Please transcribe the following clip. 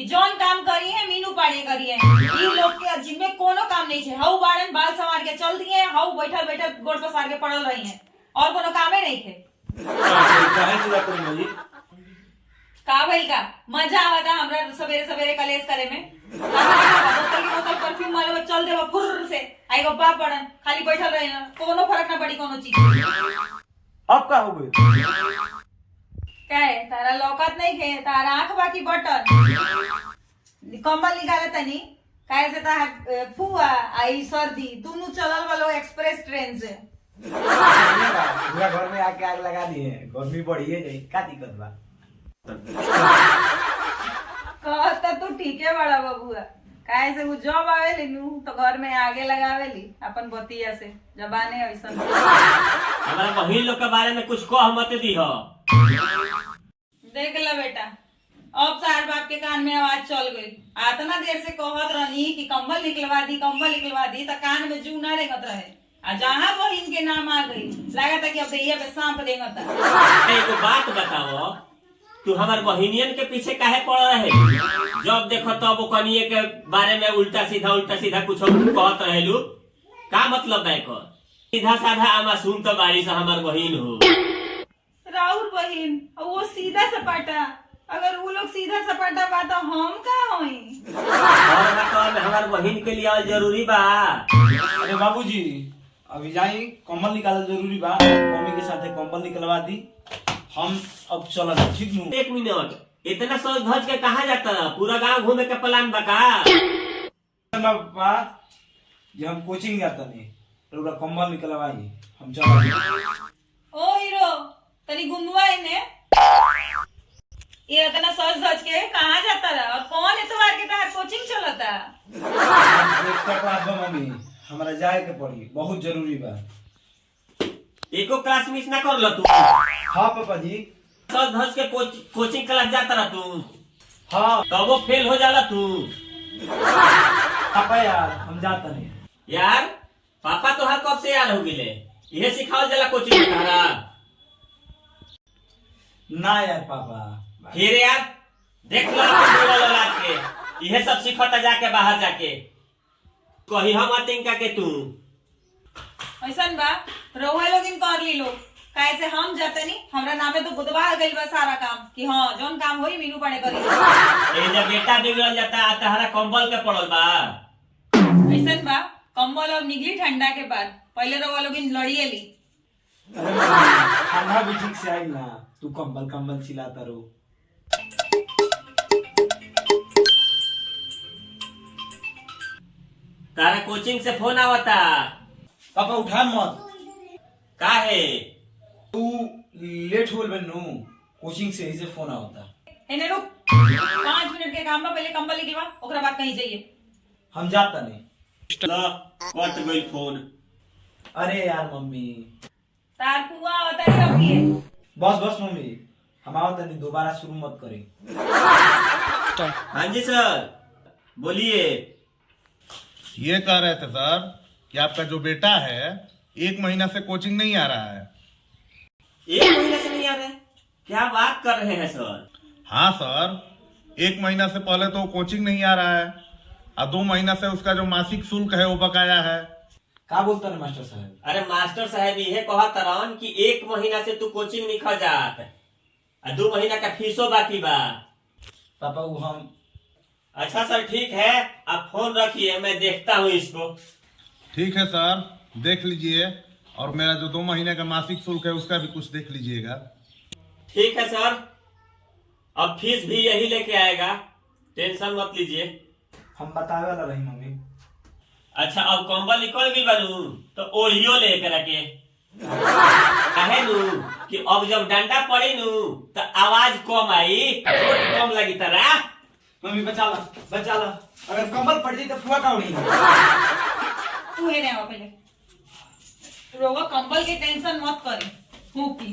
कि जौन काम करी है मीनू पाड़े करी है। ई लोग के जिम्मे कोनो काम नहीं छे। हऊ बाड़न बाल संवार के चल दिए, हऊ बैठल बैठल गोड़ पसार के पड़ल रही है और कोनो कामे नहीं थे। काहे चिल्लात रही माजी? का भइल का मजा आवता हमरा सवेरे सवेरे कलेस करे में। बोतल की बोतल परफ्यूम मारे चल देबो फुर से आई गो बाप पड़न खाली बैठल रहे ना, कोनो फर्क ना पड़ी कोनो चीज। अब का हो गई? क्या है तारा लौकत नहीं खे, तारा आंख बाकी बटन कंबल निकाले तनी काहे से तार फुआ आई सर्दी दोनों चलल वालो एक्सप्रेस ट्रेन से। पूरा घर में आके आग लगा दिए, गर्मी बढ़ी है, का दिक्कत बा? कहता तू ठीक है बड़ा बबुआ, काहे से वो जब आवेली नु तो घर में आगे लगावेली अपन बतिया से जबाने ऐसा। हमारा बहिन लोग के बारे में कुछ कह मत दी हो। देख लो बेटा, अब सार बाप के कान में आवाज चल गई। आतना देर से कहत रहनी कि कंबल निकलवा दी तो कान में जू ना रेंगत रहे। आ जहाँ बहिन के नाम आ गई लगा था कि अब दैया पे सांप रेंगता। एगो बात बताओ, तू हमार बहिनियन के पीछे काहे पड़ रहे? जब देखो तब वो कनिए के बारे में उल्टा सीधा कुछ कहत रहेलू, का मतलब है को? सीधा साधा आमा सुन तो बारी से हमार बहिन हो। राउर बहिन वो सीधा सपाटा, अगर वो लोग सीधा सपाटा बा तो हम का होई? और मतलब हमार बहिन के लिए और जरूरी बा। अरे बाबूजी अभी जाई कंबल निकालना जरूरी बा, मम्मी के साथे कंबल निकलवा दी, हम अब चलत ठीक नु। एक मिनट, इतना सोच धज के कहाँ जाता? पूरा गांव घूमे के प्लान बका? पापा जे हम कोचिंग जाता नहीं, पूरा कंबल निकलवाई, हम चलत। ओ हीरो तनी गुंगवा इने, ये इतना सोच धज के कहाँ जाता रहा और कौन इतवार के तार कोचिंग चलता? एक्स्ट्रा क्लास बा मम्मी, हमरा जाए के पड़ी, बहुत जरूरी बा। एको क्लास मिस ना कर लो तू। हाँ पापा जी। सोच धज के कोचिंग क्लास जाता रहा तू, हाँ तो वो फेल हो जाला तू। पापा यार हम जाता नहीं। यार पापा तो हर कब से यार हो गिले, यह सिखाओ जाला कोचिंग में तारा। ना यार पापा। फिर यार देख लो औलाद के, यह सब सिखता जाके बाहर जाके कही हम आतिंका के तू। ऐसन बा रउआ लोग इन कर ली लोग, काहे से हम जाते नहीं, हमरा नामे तो बुधवा गइल बा सारा काम कि हाँ जौन काम होई मीनू पाड़े करी। ए जब बेटा बिगड़ जाता तहरा कंबल के पड़ल बा। ऐसन बा कंबल अब निकली ठंडा के बाद, पहले रउआ लोग इन लड़िए ली। अरे मम्मी, ठंडा भी ठीक से आई ना, तू कंबल चिल्लाता रहो। तारा कोचिंग से फोन आवता। पापा उठा मत, का है? तू लेट हो गइल नु, कोचिंग से ही से फोन आवता। एने रुक, 5 मिनट के काम में पहले कंबल निकलवा, ओकरा बाद कहीं जाइए। हम जाता नहीं। ला कट गई फोन। अरे यार मम्मी। तार पुआ होता है अब ये। बस मम्मी, हम आवता नहीं, दोबारा शुरू मत करें। हाँ जी सर बोलिए। ये कह रहे थे सर कि आपका जो बेटा है 1 महीना से कोचिंग नहीं आ रहा है। 1 महीने से नहीं आ रहे? क्या बात कर रहे हैं सर? हाँ सर, 1 महीना से पहले तो कोचिंग नहीं आ रहा है और 2 महीना से उसका जो मासिक शुल्क है वो बकाया है। का बोलता है मास्टर साहब? अरे मास्टर साहब ये कहा तरन कि 1 महीना से तू कोचिंग नहीं खा जात और 2 महीना का फीसो बाकी बा। पापा वो हम। अच्छा सर ठीक है, आप फोन रखिए, मैं देखता हूँ इसको। ठीक है सर, देख लीजिए, और मेरा जो 2 महीने का मासिक शुल्क है उसका भी कुछ देख लीजिएगा। ठीक है सर, अब फीस भी यही लेके आएगा, टेंशन मत लीजिए। हम बतावे वाला रही मम्मी। अच्छा अब कंबल निकल गई बनू तो ओढ़ियो लेकर के कहे नू कि अब जब डंडा पड़ी नू तो आवाज कम आई, चोट कम लगी तरा। मम्मी बचा ला, अगर कंबल पड़ जाए तो फुआ का उड़ी। तू है ना पहले रोगा कंबल के टेंशन मत करे। हूँ की